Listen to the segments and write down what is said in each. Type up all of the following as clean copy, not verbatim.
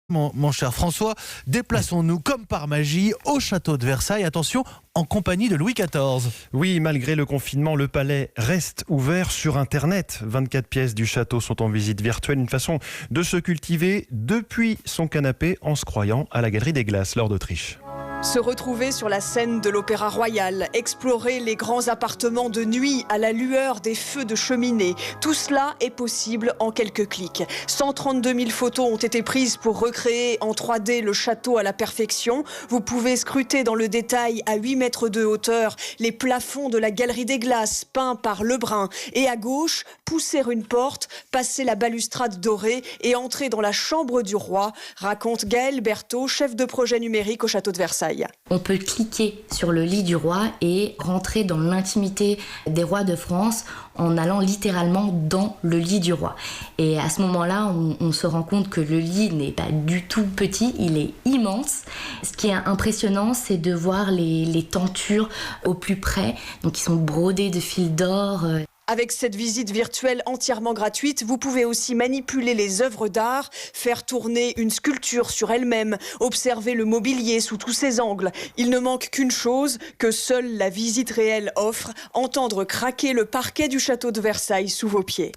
Mon cher François, déplaçons-nous comme par magie au château de Versailles. Attention, en compagnie de Louis XIV. Oui, malgré le confinement, le palais reste ouvert sur Internet. 24 pièces du château sont en visite virtuelle, une façon de se cultiver depuis son canapé en se croyant à la Galerie des Glaces, Laure d'Autriche. Se retrouver sur la scène de l'Opéra Royal, explorer les grands appartements de nuit à la lueur des feux de cheminée, tout cela est possible en quelques clics. 132 000 photos ont été prises pour recréer en 3D le château à la perfection. Vous pouvez scruter dans le détail à 8 mètres de hauteur les plafonds de la Galerie des Glaces peints par Lebrun. Et à gauche, pousser une porte, passer la balustrade dorée et entrer dans la chambre du roi, raconte Gaël Berthaud, chef de projet numérique au château de Versailles. On peut cliquer sur le lit du roi et rentrer dans l'intimité des rois de France en allant littéralement dans le lit du roi. Et à ce moment-là, on se rend compte que le lit n'est pas du tout petit, il est immense. Ce qui est impressionnant, c'est de voir les tentures au plus près, donc ils sont brodés de fils d'or. Avec cette visite virtuelle entièrement gratuite, vous pouvez aussi manipuler les œuvres d'art, faire tourner une sculpture sur elle-même, observer le mobilier sous tous ses angles. Il ne manque qu'une chose que seule la visite réelle offre, entendre craquer le parquet du château de Versailles sous vos pieds.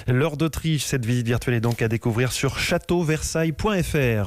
Laure d'Autriche, cette visite virtuelle est donc à découvrir sur châteauversailles.fr.